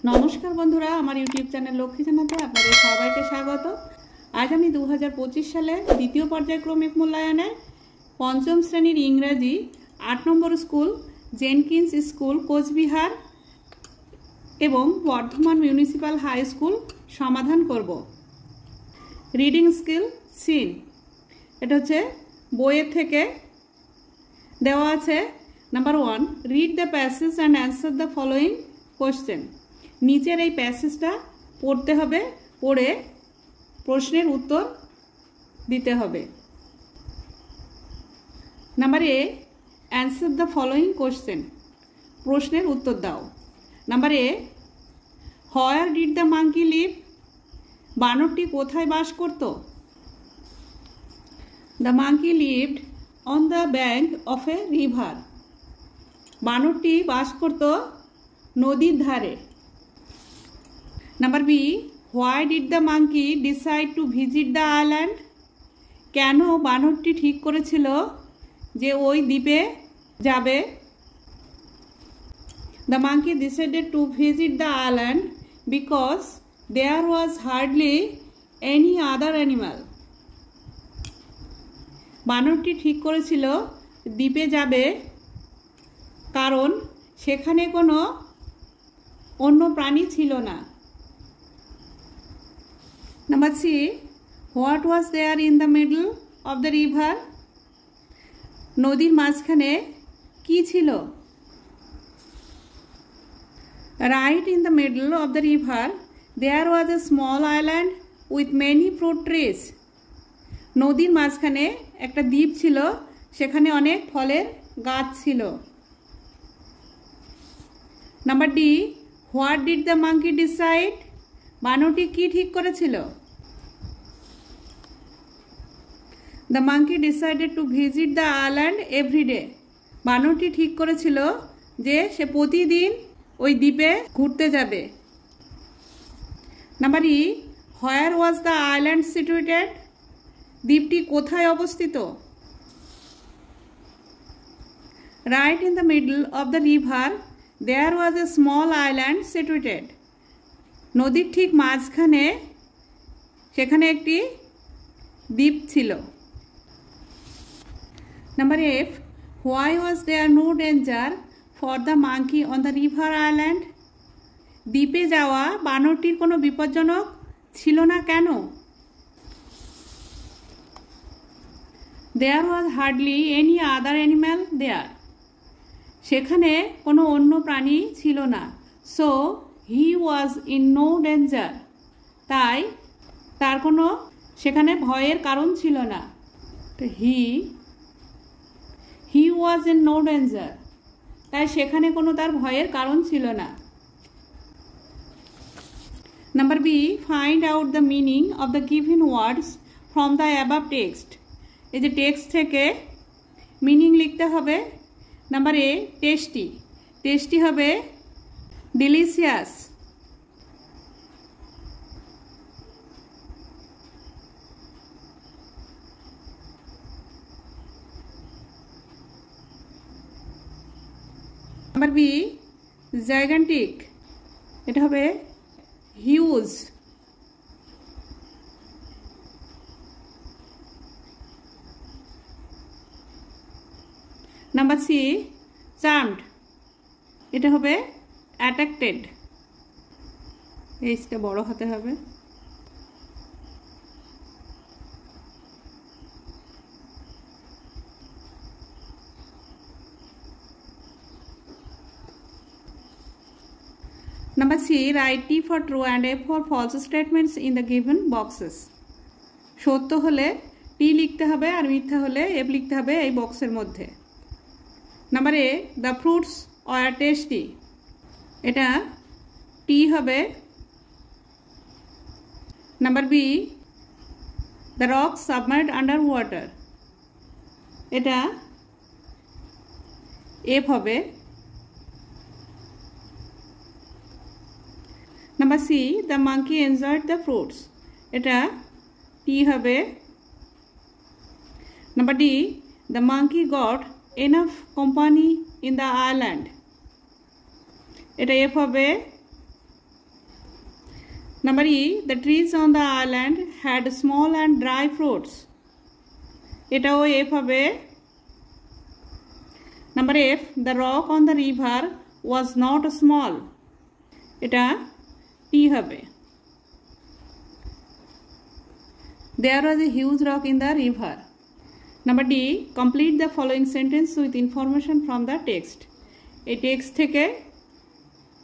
नमस्कार बंधुरा आमार यूट्यूब चैनल लक्ष्मी जानाते आपनादेर सबाइके स्वागत। आज आमी 2025 साले द्वितीय पर्यायक्रमिक मूल्यायनेर पंचम श्रेणीर इंग्रेजी 8 number school Jenkins school Cooch Behar एवं बर्धमान म्यूनिसिपल हाई स्कूल समाधान करब। रिडिंग स्किल सीन एटा होच्छे बोइয়ের থেকে দেওয়া আছে। Number 1 read the passage and answer the following question. नीचेर এই প্যাসেজটা পড়তে হবে, পড়ে প্রশ্নের উত্তর দিতে হবে। Number A answer the following question, প্রশ্নের উত্তর দাও। Number A where did the monkey live, বানরটি কোথায় বাস করত? The monkey lived on the bank of a river, বানরটি বাস করত নদীর ধারে। Number B why did the monkey decide to visit the island, केन बानरटी ठीक करेछिलो जे ओई द्वीपे जाबे? The monkey decided to visit the island because there was hardly any other animal, बानरटी ठीक करेछिलो द्वीपे जाबे कारण सेखाने कोनो अन्य प्राणी छिलो ना। Number C what was there in the middle of the river, नदीर माझखाने कि छिलो? Right in the middle of the river there was a small island with many fruit trees, नदीर माझखाने एकटा द्वीप छिलो, सेखाने अनेक फलेर गाछ छिलो। Number D what did the monkey decide, बानरटी कि ठीक करेछिलो? The monkey decided to visit the island every day, बानरटी ठीक करेछिलो जे से प्रतिदिन ओई द्वीपे घुरते जाबे। Number E where was the island situated, द्वीपटी कोथाय अवस्थित? Right in the middle of the river there was a small island situated, नदीर ठीक माझखाने सेखाने एकटी द्वीप छिलो। Number F why was there no डेंजार for the monkey on the river island, द्वीपे जावा बानरटिर कोनो विपज्जनक छिलो ना केन? There was hardly any other animal there, सेखाने कोनो अन्य प्राणी छिलो ना। So he was in no danger, তাই তার কোনো সেখানে ভয়ের কারণ ছিল না। তো he was in no danger, তাই সেখানে কোনো তার ভয়ের কারণ ছিল না। Number B find out the meaning of the given words from the above text, এই যে টেক্সট থেকে মিনিং লিখতে হবে। নাম্বার এ টেস্টি, টেস্টি হবে डिलिशियस। नम्बर बी जायगेंटिक, এটা হবে হিউজ। নাম্বার সি চার্মড, এটা হবে অ্যাট্রাক্টেড, এইটা বড় হতে হবে। Number C write T for true and F for false statements in the given boxes, সত্য হলে টি লিখতে হবে আর মিথ্যা হলে এফ লিখতে হবে এই বক্সের মধ্যে। Number A the fruits are tasty, এটা টি হবে। Number B the rock submerged under water, এটা এফ হবে। Number C the monkey enjoyed the fruits, এটা টি হবে। Number D the monkey got enough company in the island, এটা F হবে। Number E, the trees on the island had small and dry fruits. এটাও F হবে। Number F, the rock on the river was not small. এটা T হবে। There was a huge rock in the river. Number D, complete the following sentence with information from the text. এই text থেকে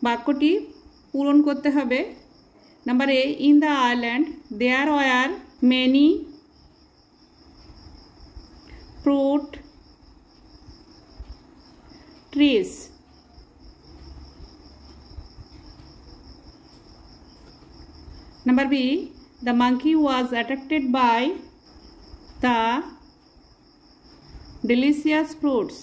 বাক্যটি পূরণ করতে হবে। Number A, in the island there were many fruit trees. Number B, the monkey was attracted by the delicious fruits.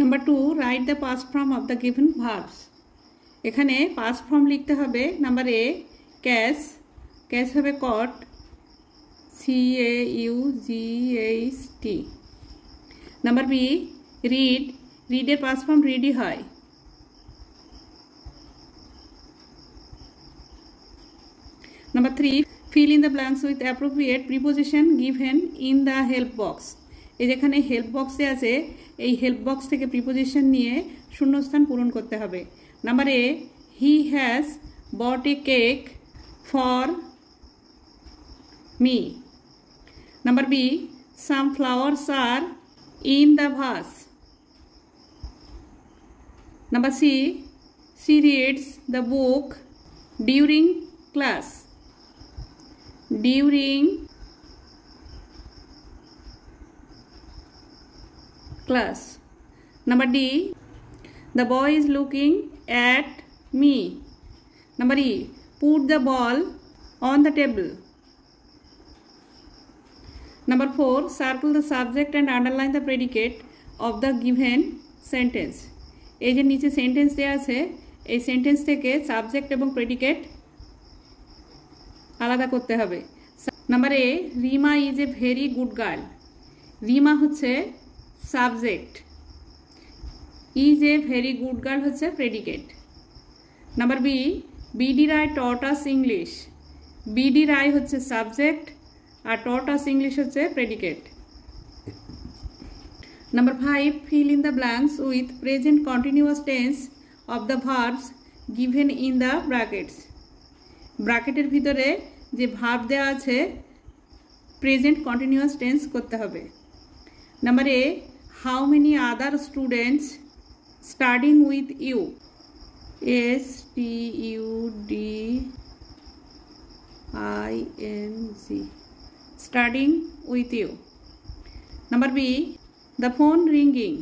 Number 2, write the past form of the given verbs. এখানে past form লিখতে হবে। Number A, catch, catch হবে caught, C-A-U-G-H-T. Number B, read, read এর past form ready হয়। Number 3, fill in the blanks with appropriate preposition given in the help box. এই যেখানে help বক্সে আছে এই হেল্প বক্স থেকে প্রিপোজিশন নিয়ে শূন্যস্থান পূরণ করতে হবে। Number A, he has bought a cake for me. Number B, some flowers are in the vase. Number C, she reads the book during class. During class. Number D, the boy is looking at me. Number E, put the ball on the table. Number 4, circle the subject and underline the predicate of the given sentence. এই যে নিচে sentence দেওয়া আছে এই sentence থেকে subject এবং predicate আলাদা করতে হবে। Number A, Rima is a very good girl. Rima হচ্ছে subject, is a very good girl হচ্ছে predicate. Number B, B D Roy taught us English. B D Roy হচ্ছে সাবজেক্ট আর টট আস ইংলিশ হচ্ছে predicate. Number 5, fill in the blanks with present continuous tense of the verbs given in the brackets. ব্র্যাকেটের ভিতরে যে verb দেওয়া আছে present continuous tense করতে হবে। Number A, how many other students studying with you. STUDING, studying with you. Number B, the phone ringing.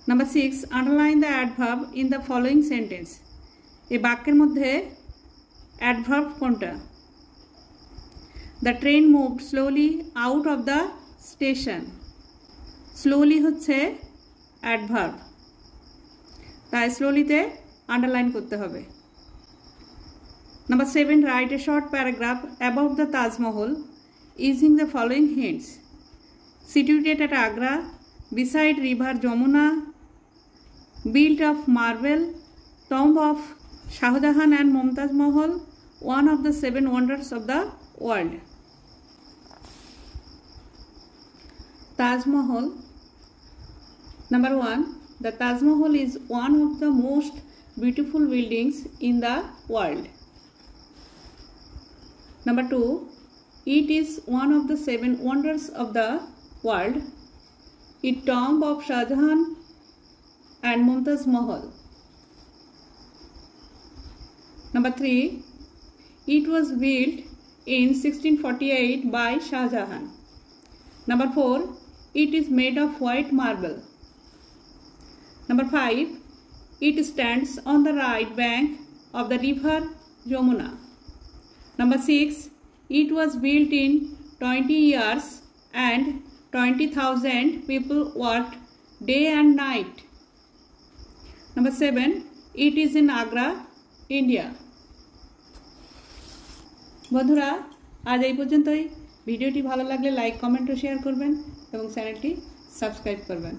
Number 6, underline the adverb in the following sentence. এই বাক্যের মধ্যে adverb কোনটা? The train moved slowly out of the station. Slowly হচ্ছে adverb, তাই slowlyতে underline করতে হবে। Number 7, write a short paragraph about the Taj Mahal using the following hints. Situated at Agra, beside river Jamuna, built of marble, tomb of Shah Jahan and Mumtaz Mahal, one of the 7 wonders of the world. Taj Mahal. Number 1, the Taj Mahal is one of the most beautiful buildings in the world. Number 2, it is one of the 7 wonders of the world. It tomb of Shah Jahan and Mumtaz Mahal. Number 3, it was built in 1648 by Shah Jahan. Number 4, it is made of white marble. Number 5, it stands on the right bank of the river Jamuna. Number 6, it was built in 20 years and 20,000 people worked day and night. Number 7, it is in Agra, India. বন্ধুরা আজ এই পর্যন্তই। ভিডিওটি ভালো লাগলে like comment ও share করবেন এবং চ্যানেলটি সাবস্ক্রাইব করবেন।